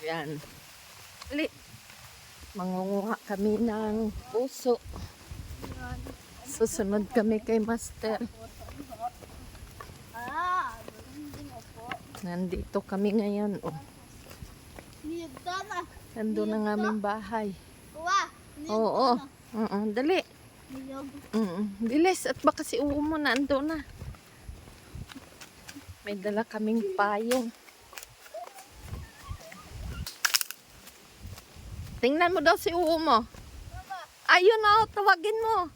Yan. Dali. Mangunguha kami ng puso. Susunod kami kay Master. Nandito kami ngayon. Oh. Nandun ang aming bahay. Oo. Dali. Bilis. At baka si Uwo mo na ando na. May dala kaming payong. Tingnan mo daw si Uwo mo. Ayun na, tawagin mo.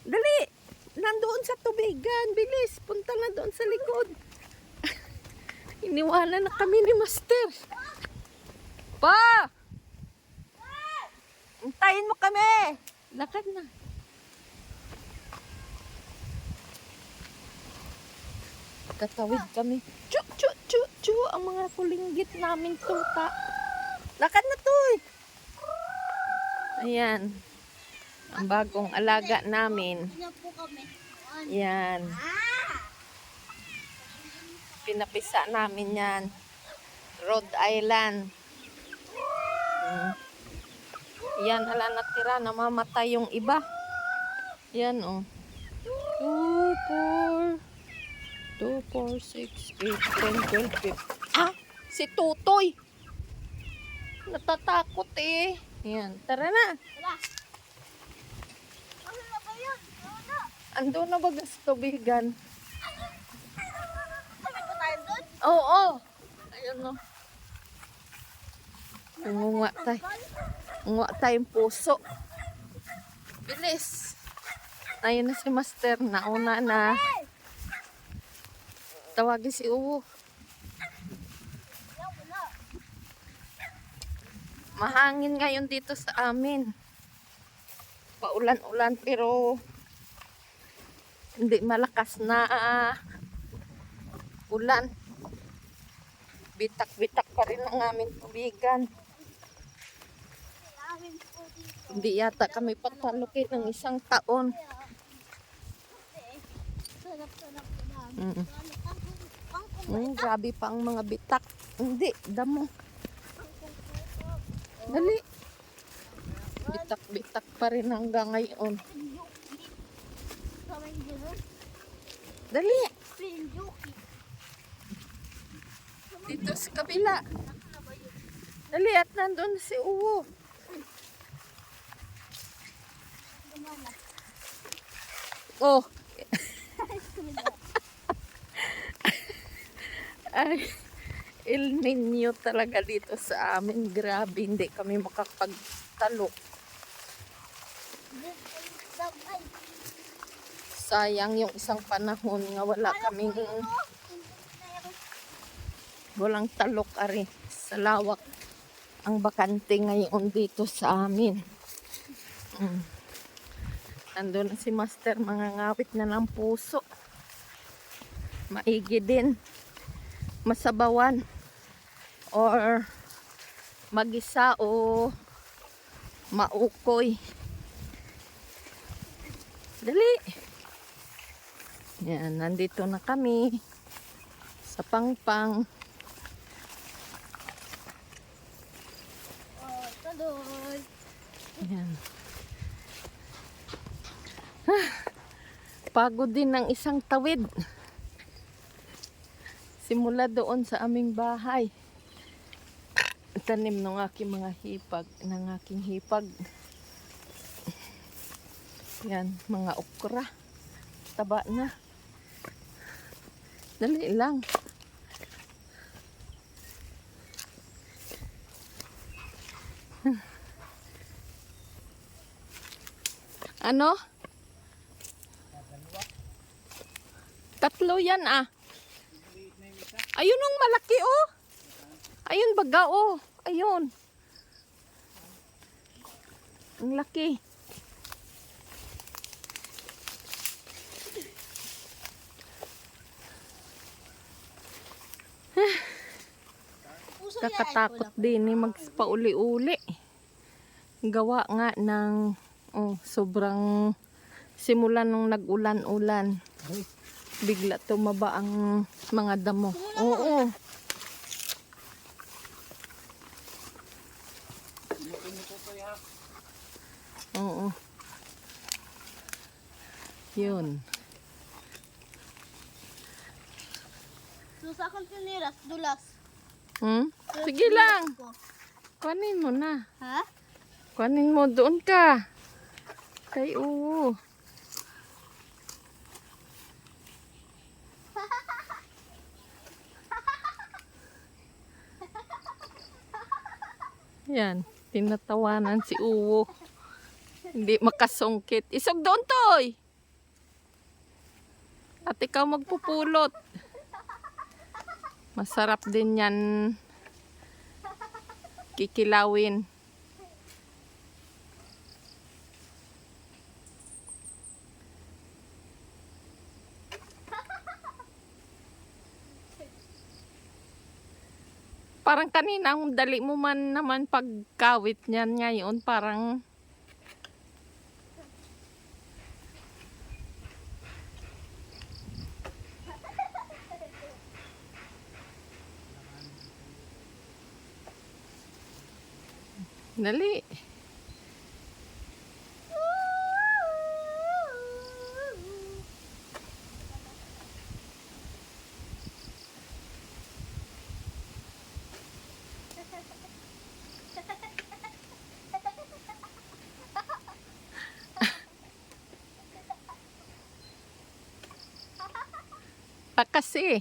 Dali. Nandoon sa tubigan. Bilis. Punta na doon sa likod. Iniwanan na kami ni Master. Pa! Hintayin mo kami. Lakad na. Tatawid kami. Chu, chu, chu, chu. Ang mga kulinggit namin tuta. Lakad na to eh. Ayan. Ang bagong alaga namin. Yan. Pinapisa namin yan. Rhode Island. Yan, hala natira. Namamatay yung iba. Yan oh. 2, 4, 6, 8, 10, 12, 15. Ah! Si Tutoy! Natatakot eh. Yan, tara na. Ando na ba sa tubigan? Oo. Ayun no. Unguha tayo. Unguha tayong puso. Bilis. Ayun na si Master. Nauna na. Tawagin si Uwo. Mahangin ngayon dito sa amin. Paulan-ulan pero hindi malakas na ulan. Bitak-bitak pa rin ang aming tubigan. Hindi yata kami patalukin ng 1 taon. Grabe pa ang mga bitak. Hindi, damo. Dali. Bitak-bitak pa rin hanggang ngayon. Dali. Dito sa kabila. Dali at nandun si Uwo. Oh. Ay, El Niño talaga dito sa amin. Grabe, hindi kami makapagtalok. Sayang yung isang panahon nga walang talok ari sa lawak ang bakante ngayon dito sa amin. Ando na si Master, mga ngawit na ng puso. Maigi din. Masabawan or magisa o maukoy. Dali. Yan, nandito na kami sa Pangpang. Yan. Pagod din ng isang tawid. Simula doon sa aming bahay. Tanim ng aking mga hipag, ng aking hipag. Yan, mga okra. Taba na. Dali lang. Ano? 3 yan ah. Ayun ang malaki oh. Ayun baga oh. Ayun. Ang laki. Kakatakot din eh magpauli-uli. Gawa nga ng sobrang simula nung nag-ulan-ulan. Bigla tumaba ang mga damo. Oo. Oo. Yun. So, sa akong tiniras, dulas. Sige lang. Kunin mo na. Ha? Kunin mo, doon ka. Kay oo. Yan, tinatawanan si Uwo. Hindi makasungkit. Isog doon, Toy. At ikaw magpupulot. Masarap din yan. Kikilawin. Parang kanina, ang dali mo man naman pagkawit niyan ngayon, parang dali. Kasi.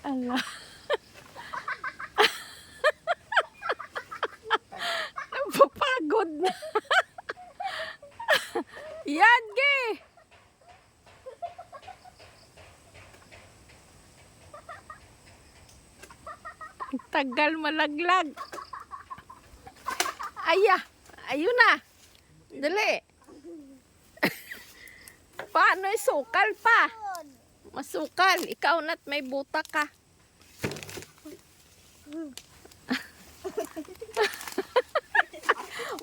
Ala. Napapagod na. Yan, ge. Tagal malaglag. Aya. Ayun na. Dali. Paano isukal pa? Masukal. Ikaw na't may buta ka.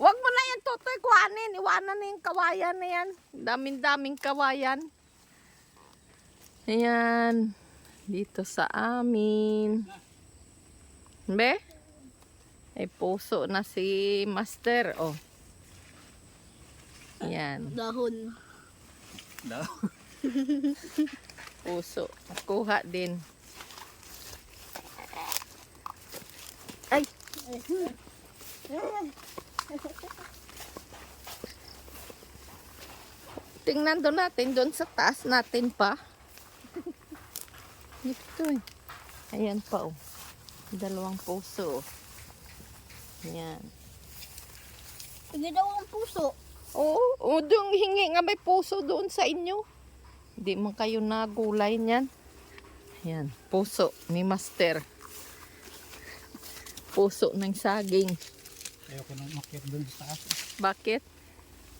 Wag mo na yan, Totoy. Kuhanin. Iwanan na yung kawayan na yan. Daming-daming kawayan. Ayan. Dito sa amin. Be? Ay puso na si Master. Oh. Ayan. Dahon. Puso. Kuha din. Ay. Tingnan doon natin. Doon sa taas natin pa. Ito eh. Ayan pa oh. Dalawang puso. Ayan. Hindi daw ang puso. Oo, doon hingi nga may puso doon sa inyo. Hindi man kayo nagulay niyan. Ayan, puso ni Master. Puso ng saging. Ayoko nang makyat doon sa taas. Bakit?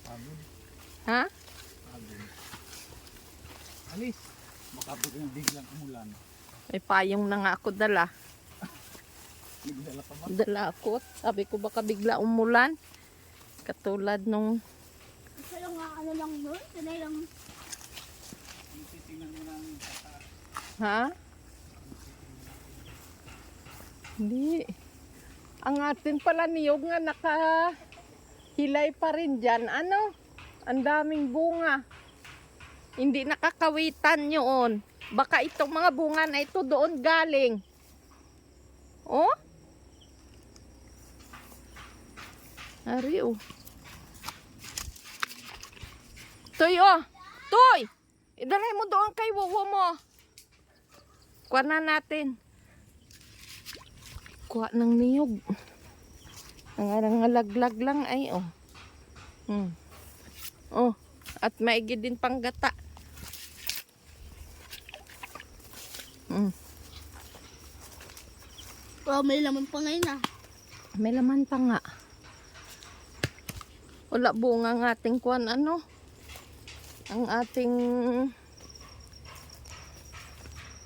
Pagod. Ha? Pagod. Alis. Makapag yung biglang umulan. May payong na nga ako dala. Nagdala pa ba? Dala ako. Sabi ko baka bigla umulan. Katulad nung... Kasi lang ano lang doon. Sanay lang. Titingnan mo lang sa taas. Ha? Hindi. Ang atin pala niyog nga nakahilay pa rin dyan. Ano? Ang daming bunga. Hindi nakakawitan yun. Baka itong mga bunga na ito doon galing. Oh? Ari oh. Toy oh. Toy! Idalay mo doon kay Wowo mo. Kuha na natin. Kuha ng niyog. Ang ngalaglag lang ay oh. Oh, at maigi din pang gata. Oh, may laman pa ngayon ah. May laman pa nga. Wala bunga ng ating kuwan ano. Ang ating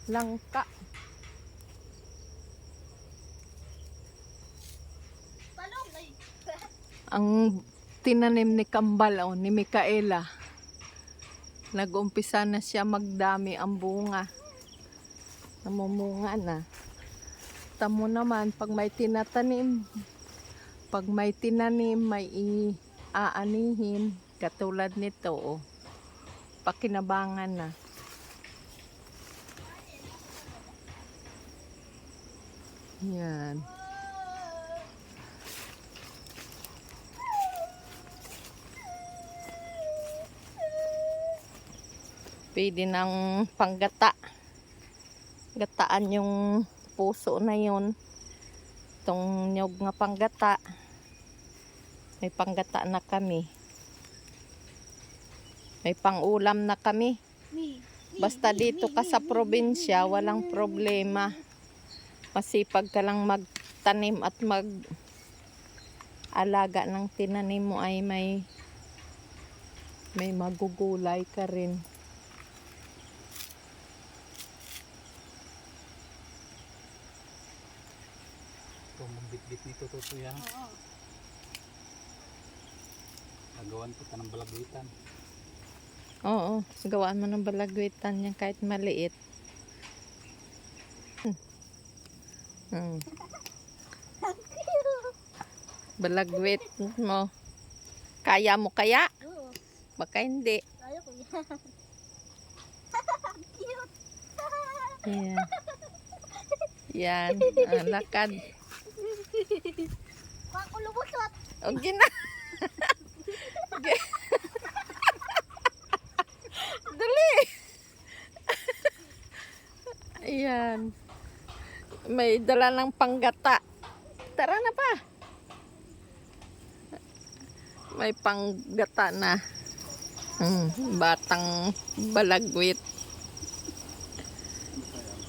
langka. Palong ay. Ang tinanim ni Kambal o ni Micaela. Nag-umpisa na siya magdami ang bunga. Namumunga na. Tamo naman, pag may tinanim, may aanihin. Katulad nito, oh. Pakinabangan na. Yan. Pwede ng panggata. Gataan yung puso na yun. Itong nyog nga panggata. May panggata na kami. May pangulam na kami. Basta dito ka sa probinsya, walang problema. Masipag ka lang magtanim at mag-alaga ng tinanim mo ay may magugulay ka rin. Ito, magbitbit nito to yan. Oo. Nagawan kita ng balagwitan. Oo, gawaan mo ng balagwitan yan kahit maliit. Balagwit mo. Kaya mo kaya? Oo. Baka hindi. Kaya ko yan. Cute. Yan. Yan. Lakad. Ako lumusot. O, gina. Dali. Ayan. May dala ng panggata. Tara na pa. May panggata na. Batang balagwit.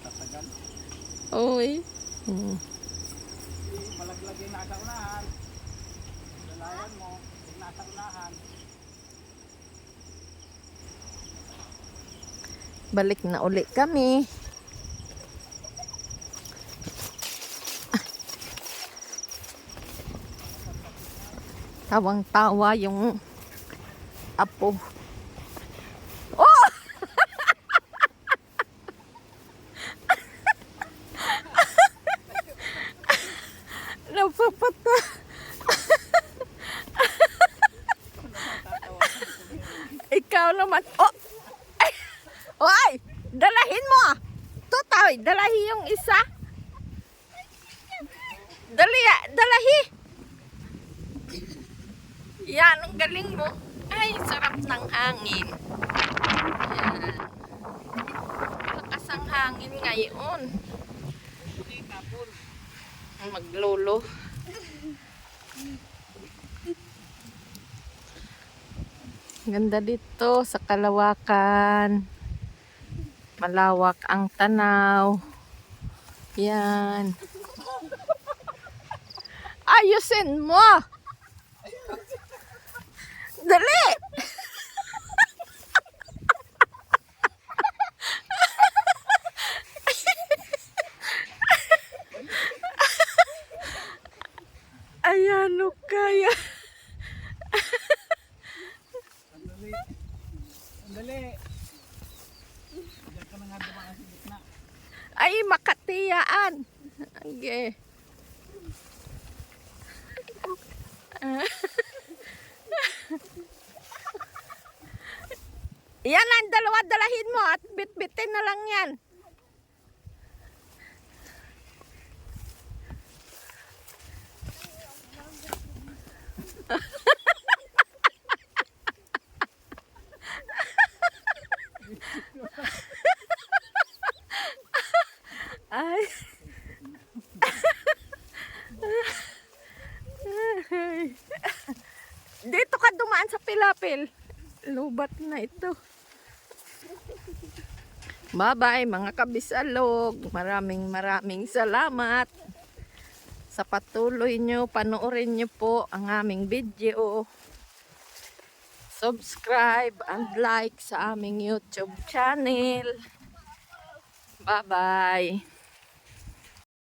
Tatagal. Uy. Malaglagay na sa unahan. Lalayan mo. Huwag nasa unahan. Balik na uli kami. Tawang-tawa yung apo. Oh! Napapata. Ikaw naman. Oh! Ay! Oy! Dalahin mo! Totoy, dalahi yung isa. Dalahi! Yan, ang galing mo. Ay, sarap ng hangin. Yan. Lakas ang hangin ngayon. Maglolo. Ganda dito sa Kalawakan. Malawak ang tanaw. Yan. Ayusin mo! Dali! Ayan o kaya. Sandali. Sandali. Diyan ka na nga dumaan sa gitna. Ay, makatiyaan. Okay. Yan ang dalawa, dalahin mo at bit-bitin na lang yan. Ay. Dito ka dumaan sa pilapil. Lubat na ito. Bye-bye mga kabisalog. Maraming salamat sa patuloy nyo. Panoorin nyo po ang aming video. Subscribe and like sa aming YouTube channel. Bye-bye.